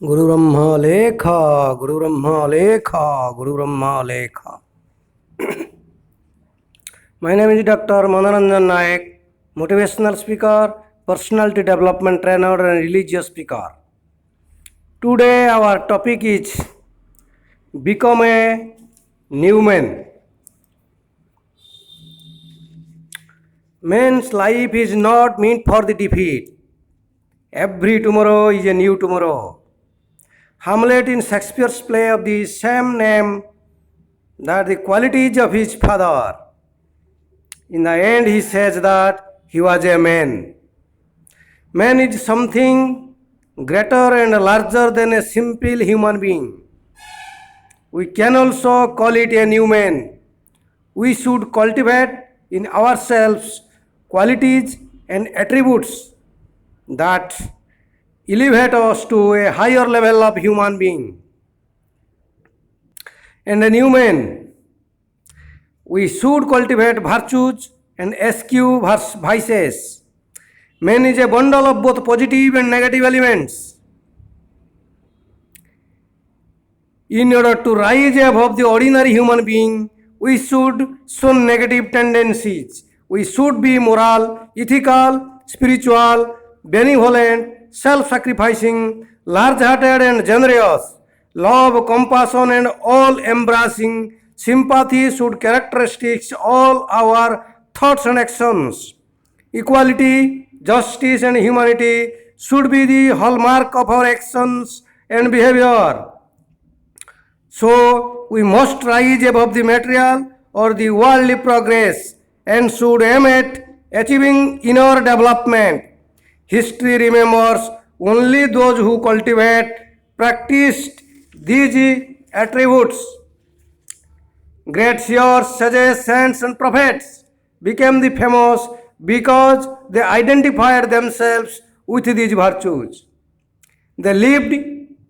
गुरु ब्रह्मा लेखा गुरु ब्रह्मा लेखा गुरु ब्रह्मा लेखा. My name is Dr. Manoranjan Naik, motivational speaker, personality development trainer and religious speaker. Today our topic is become a new man. Man's life is not meant for the defeat. Every tomorrow is a new tomorrow. Hamlet in Shakespeare's play of the same name that the qualities of his father. In the end, he says that he was a man. Man is something greater and larger than a simple human being. We can also call it a new man. We should cultivate in ourselves qualities and attributes that elevate us to a higher level of human being. And a new man, we should cultivate virtues and eschew vices. Man is a bundle of both positive and negative elements. In order to rise above the ordinary human being, we should shun negative tendencies. We should be moral, ethical, spiritual, benevolent, self-sacrificing, large-hearted and generous. Love, compassion and all-embracing sympathy should characteristics all our thoughts and actions. Equality, justice and humanity should be the hallmark of our actions and behavior. So we must rise above the material or the worldly progress and should aim at achieving inner development. History remembers only those who practiced these attributes. Great seers, sages, saints and prophets became the famous because they identified themselves with these virtues. They lived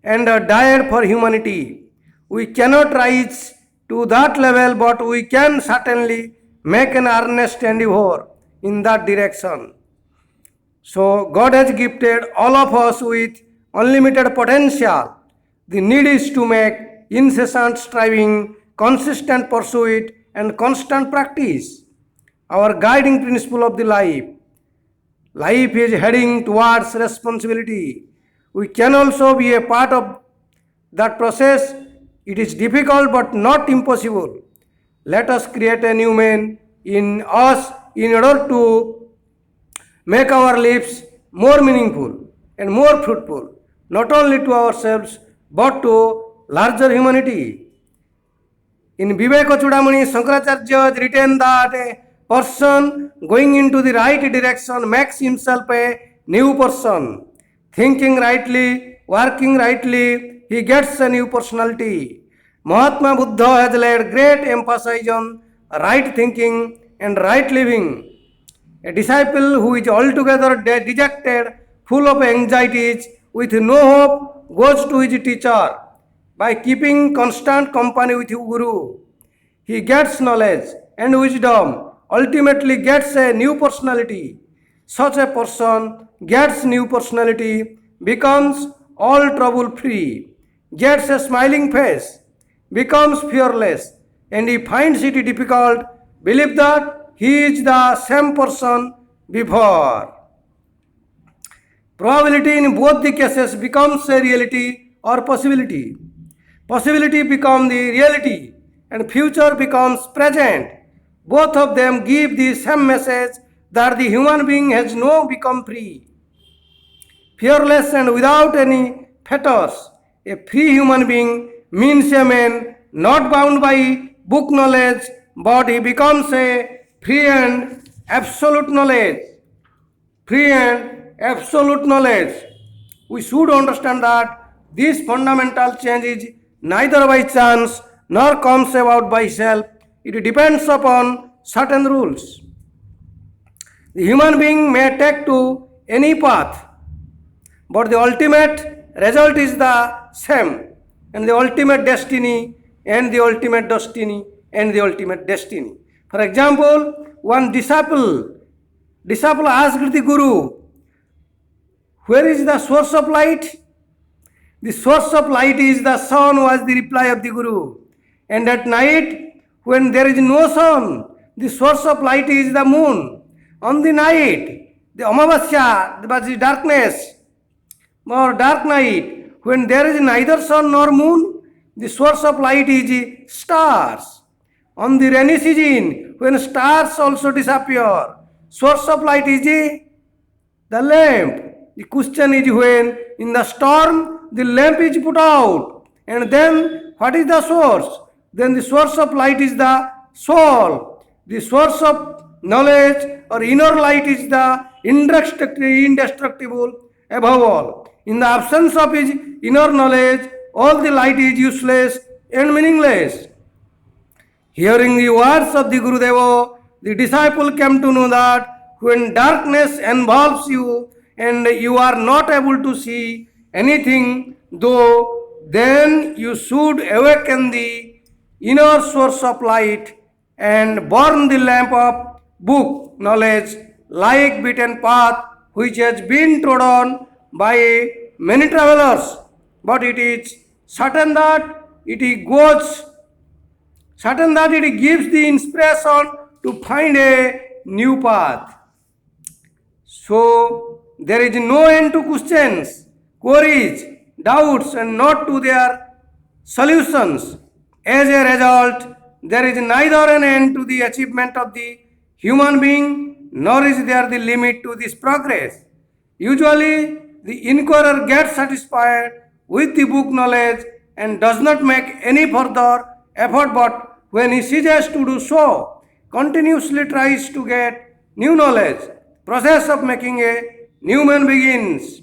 and died for humanity. We cannot rise to that level, but we can certainly make an earnest endeavor in that direction. So God has gifted all of us with unlimited potential. The need is to make incessant striving, consistent pursuit and constant practice our guiding principle of the life. Life is heading towards responsibility. We can also be a part of that process. It is difficult but not impossible. Let us create a new man in us in order to make our lives more meaningful and more fruitful, not only to ourselves but to larger humanity. In Viveka Chudamani, Shankaracharya has written that a person going into the right direction makes himself a new person. Thinking rightly, working rightly, he gets a new personality. Mahatma Buddha has laid great emphasis on right thinking and right living. A disciple who is altogether dejected, full of anxieties, with no hope, goes to his teacher. By keeping constant company with Guru, he gets knowledge and wisdom, ultimately gets a new personality. Such a person gets new personality, becomes all trouble free, gets a smiling face, becomes fearless, and he finds it difficult, believe that he is the same person before. Probability in both the cases becomes a reality or possibility. Possibility becomes the reality and future becomes present. Both of them give the same message that the human being has now become free. Fearless and without any fetters. A free human being means a man not bound by book knowledge, but he becomes a free and absolute knowledge. Free and absolute knowledge. We should understand that this fundamental change is neither by chance nor comes about by self. It depends upon certain rules. The human being may take to any path, but the ultimate result is the same, and the ultimate destiny and the ultimate destiny and the ultimate destiny. For example, one disciple asked the Guru, "Where is the source of light?" The source of light is the sun, was the reply of the Guru. And at night, when there is no sun, the source of light is the moon. On the night, the Amavasya, that was the darkness, or dark night, when there is neither sun nor moon, the source of light is stars. On the rainy season, when stars also disappear, source of light is the lamp. The question is when in the storm the lamp is put out, and then what is the source? Then the source of light is the soul. The source of knowledge or inner light is the indestructible above all. In the absence of his inner knowledge, all the light is useless and meaningless. Hearing the words of the Gurudeva, the disciple came to know that when darkness envelopes you and you are not able to see anything, though, then you should awaken the inner source of light and burn the lamp of book knowledge like beaten path which has been trodden by many travelers, but it is certain that it gives the inspiration to find a new path. So there is no end to questions, queries, doubts, and not to their solutions. As a result, there is neither an end to the achievement of the human being, nor is there the limit to this progress. Usually, the inquirer gets satisfied with the book knowledge and does not make any further effort, but when he ceases to do so, continuously tries to get new knowledge. Process of making a new man begins.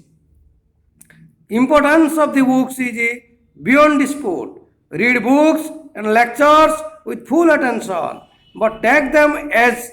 Importance of the books is beyond dispute. Read books and lectures with full attention, but take them as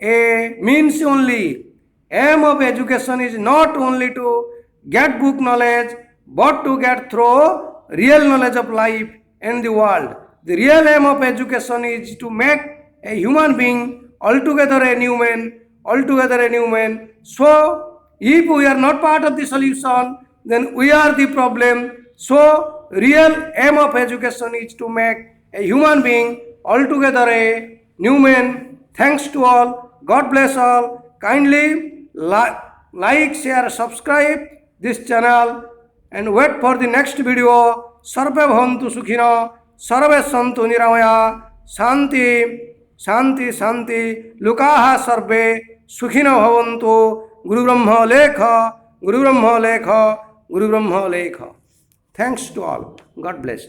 a means only. Aim of education is not only to get book knowledge, but to get through real knowledge of life and the world. The real aim of education is to make a human being altogether a new man. So, if we are not part of the solution, then we are the problem. So, real aim of education is to make a human being altogether a new man. Thanks to all. God bless all. Kindly like, share, subscribe this channel and wait for the next video. Sarve bhavantu sukhino, sarve santu niramaya, shanti, shanti, shanti, lukaha sarve sukhino bhavantu. Guru Brahma Lekha, Guru Brahma Lekha, Guru Brahma Lekha. Thanks to all. God bless.